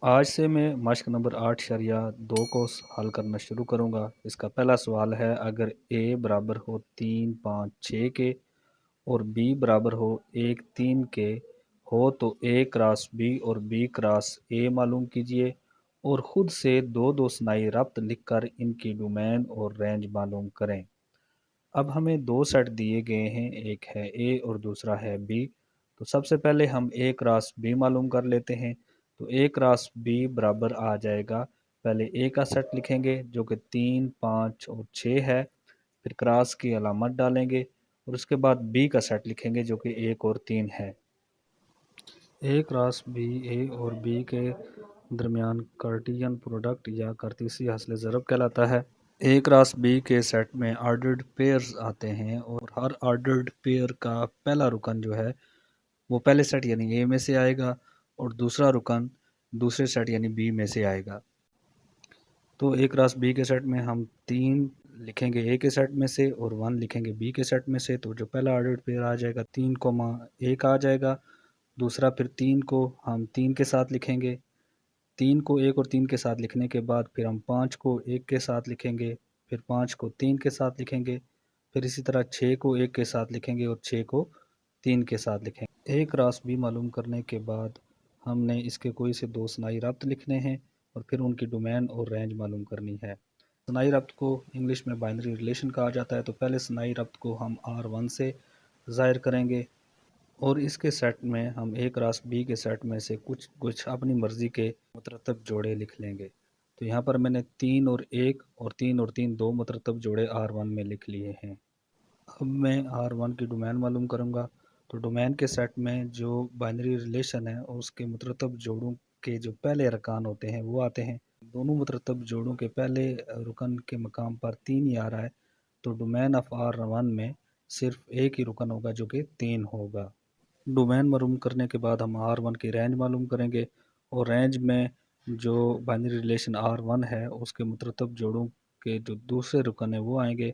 آج سے میں مشق نمبر 8.2 کو حل کرنا شروع کروں گا۔ اس کا پہلا سوال ہے، اگر A برابر ہو 3, 5, 6 کے اور B برابر ہو 1, 3 کے ہو تو A کراس B اور B کراس A معلوم کیجئے اور خود سے دو ثنائی ربط لکھ کر ان کی ڈومین اور رینج معلوم کریں۔ اب ہمیں دو سیٹ دیے گئے ہیں، ایک ہے A اور دوسرا ہے B۔ تو سب سے پہلے ہم A کراس B معلوم کر لیتے ہیں۔ تو A کراس B برابر آ جائے گا، پہلے A کا سیٹ لکھیں گے جو کہ 3, 5 اور 6 ہے، پھر کراس کی علامت ڈالیں گے اور اس کے بعد B کا سیٹ لکھیں گے جو کہ 1 اور 3 ہے۔ A کراس B A اور B کے درمیان کارٹیزین پروڈکٹ یا کارتیسی حاصل ضرب کہلاتا ہے۔ A کراس B کے سیٹ میں آرڈرڈ پیئرز آتے ہیں اور ہر آرڈرڈ پیئر کا پہلا رکن جو ہے وہ پہلے سیٹ یعنی A میں سے آئے گا اور دوسرا رکن دوسرے سیٹ یعنی B میں سے آئے گا۔ تو A کراس B کے سیٹ میں ہم 3 لکھیں گے A کے سیٹ میں سے اور 1 لکھیں گے B کے سیٹ میں سے، تو جو پہلا آرڈرڈ پیئر آ جائے گا 3,1 آ جائے گا۔ دوسرا پھر 3 کو ہم 3 کے ساتھ لکھیں گے، 3 کو 1 اور 3 کے ساتھ لکھنے کے بعد پھر ہم 5 کو 1 کے ساتھ لکھیں گے، پھر 5 کو 3 کے ساتھ لکھیں گے، پھر اسی طرح 6 کو 1 کے ساتھ لکھیں گے اور 6 کو 3 کے ساتھ لکھیں گے۔ A کراس B معلوم کرنے کے بعد ہم نے اس کے کوئی سے دو ثنائی ربط لکھنے ہیں اور پھر ان کی ڈومین اور رینج معلوم کرنی ہے۔ ثنائی ربط کو انگلش میں بائنری ریلیشن کہا جاتا ہے، تو پہلے ثنائی ربط کو ہم R1 سے ظاہر کریں گے اور اس کے سیٹ میں ہم A کراس B کے سیٹ میں سے کچھ اپنی مرضی کے مترتب جوڑے لکھ لیں گے۔ تو یہاں پر میں نے 3 اور 1 اور 3 اور 3 دو مترتب جوڑے R1 میں لکھ لیے ہیں۔ اب میں R1 کی ڈومین معلوم کروں گا۔ تو ڈومین کے سیٹ میں جو بائنری ریلیشن ہے اس کے مترتب جوڑوں کے جو پہلے ارکان ہوتے ہیں وہ آتے ہیں۔ دونوں مترتب جوڑوں کے پہلے رکن کے مقام پر 3 ہی آ رہا ہے، تو ڈومین آف R1 میں صرف ایک ہی رکن ہوگا جو کہ 3 ہوگا۔ ڈومین معلوم کرنے کے بعد ہم R1 کی رینج معلوم کریں گے اور رینج میں جو بائنری ریلیشن R1 ہے اس کے مترتب جوڑوں کے جو دوسرے رکن ہیں وہ آئیں گے،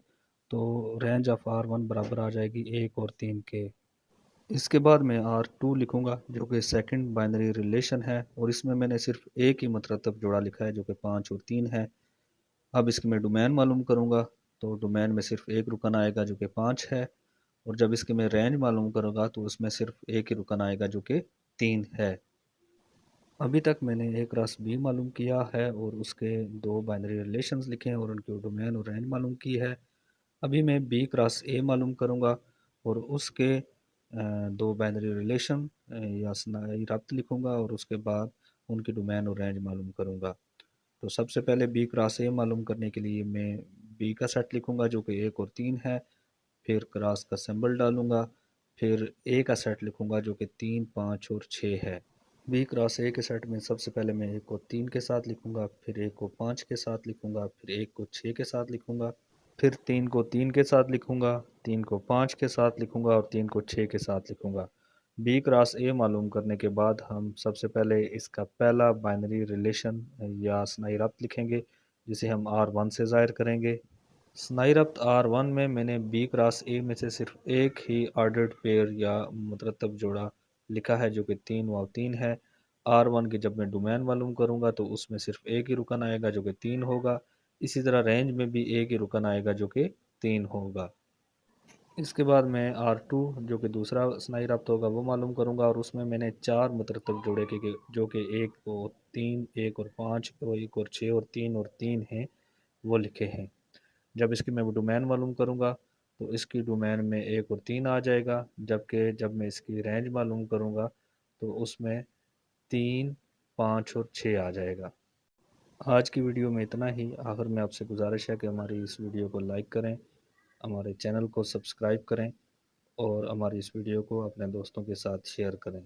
تو رینج آف R1 برابر آ جائے گی 1 اور 3 کے۔ اس کے بعد میں R2 لکھوں گا جو کہ سیکنڈ بائنری ریلیشن ہے اور اس میں نے صرف ایک ہی مترتب جوڑا لکھا ہے جو کہ 5 اور 3 ہے۔ اب اس کی میں ڈومین معلوم کروں گا، تو ڈومین میں صرف ایک رکن آئے گا جو کہ 5 ہے، اور جب اس کی میں رینج معلوم کروں گا تو اس میں صرف ایک ہی رکن آئے گا جو کہ 3 ہے۔ ابھی تک میں نے A کراس B معلوم کیا ہے اور اس کے دو بائنری ریلیشنز لکھے ہیں اور ان کی ڈومین اور رینج معلوم کی ہے۔ ابھی میں B کراس A معلوم کروں گا اور اس کے دو بائنری ریلیشن یا ثنائی ربط لکھوں گا اور اس کے بعد ان کی ڈومین اور رینج معلوم کروں گا۔ تو سب سے پہلے B کراس A معلوم کرنے کے لیے میں B کا سیٹ لکھوں گا جو کہ 1 اور 3 ہے، پھر کراس کا سمبل ڈالوں گا، پھر A کا سیٹ لکھوں گا جو کہ 3, 5 اور 6 ہے۔ B کراس A کے سیٹ میں سب سے پہلے میں 1 کو 3 کے ساتھ لکھوں گا، پھر 1 کو 5 کے ساتھ لکھوں گا، پھر 1 کو 6 کے ساتھ لکھوں گا، پھر 3 کو 3 کے ساتھ لکھوں گا، 3 کو 5 کے ساتھ لکھوں گا اور 3 کو 6 کے ساتھ لکھوں گا۔ B کراس A معلوم کرنے کے بعد ہم سب سے پہلے اس کا پہلا بائنری ریلیشن یا ثنائی ربط لکھیں گے جسے ہم R1 سے ظاہر کریں گے۔ ثنائی ربط R1 میں نے B کراس A میں سے صرف ایک ہی آرڈرڈ پیئر یا مترتب جوڑا لکھا ہے جو کہ 3 و 3 ہے۔ R1 کی جب میں ڈومین معلوم کروں گا تو اس میں صرف ایک ہی رکن آئے گا جو کہ 3 ہوگا، اسی طرح رینج میں بھی ایک ہی رکن آئے گا جو کہ 3 ہوگا۔ اس کے بعد میں R2 جو کہ دوسرا ثنائی ربط ہوگا وہ معلوم کروں گا اور اس میں نے 4 مترتب جوڑے کے جو کہ 1 اور 3, 1 اور 5, 1 اور 6 اور 3 اور 3 ہیں وہ لکھے ہیں۔ جب اس کی میں ڈومین معلوم کروں گا تو اس کی ڈومین میں 1 اور 3 آ جائے گا، جبکہ جب میں اس کی رینج معلوم کروں گا تو اس میں 3, 5 اور 6 آ جائے گا۔ آج کی ویڈیو میں اتنا ہی۔ آخر میں آپ سے گزارش ہے کہ ہماری اس ویڈیو کو لائک کریں، ہمارے چینل کو سبسکرائب کریں اور ہماری اس ویڈیو کو اپنے دوستوں کے ساتھ شیئر کریں۔